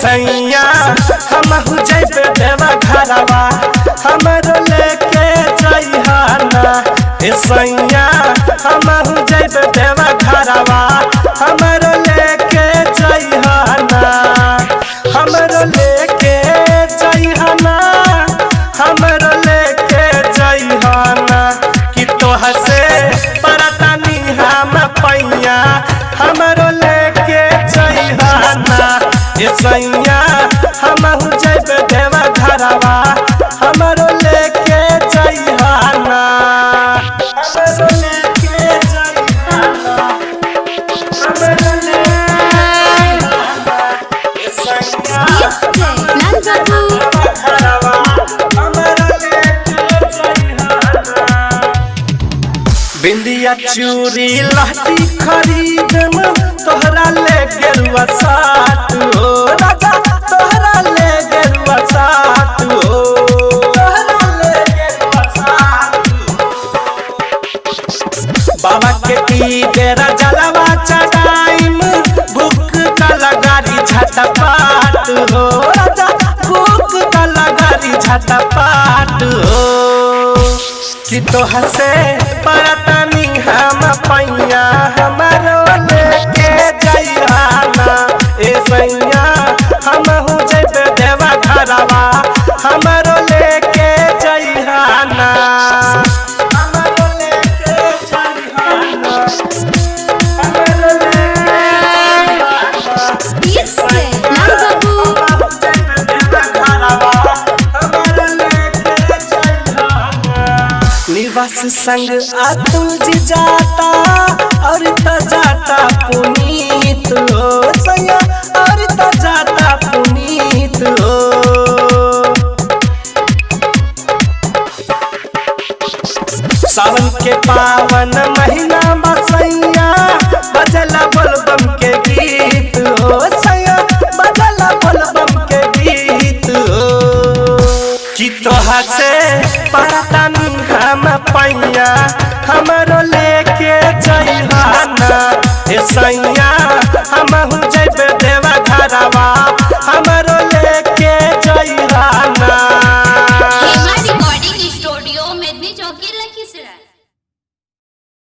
सैया हमहु जइबे देवा घरवा हमरो लेके जइहाना। सैया हमहु जइबे देवा घरवा हमरो लेके जइहाना। हमरो लेके जइहाना हमरो लेके जइहाना। कि तोह से परतानी हम पैया हमरो लेके जइहाना। सैया हमहु जइबे देवा घरवा हमरो लेके जइहाना। हमरो लेके जइहाना हमरो लेके सैया घरवा हमरो लेके जइहाना। बिंदिया चूड़ी लहटी खरीदम तोहरा ले गेरुआ साथ हो राजा तोहरा ले गेरुआ साथ हो तोहरा ले गेरुआ साथ हो। बाबा के ती डेरा जलवा चढ़ाइम भूख का लगारी झटपाट हो राजा भूख का लगारी झटपाट हो। कि तोह से परतानी हम पैया हमरो लेके जइहाना। सैया हमहु जइबे देवा घरवा हमरो लेके जइहाना। हमरो लेके जइहाना हमरो लेके जइहाना। निवास संग अतुल जी जाता और जाता पुनीत हो सैया और जाता पुनीत हो। सावन के पावन महीना बसैया बजला बोलबम के गीत हो सैया बजला बोलबम के गीत हो। कि तोह से परतानी हम पैया हमरो लेके जइहाना। सैया हमहु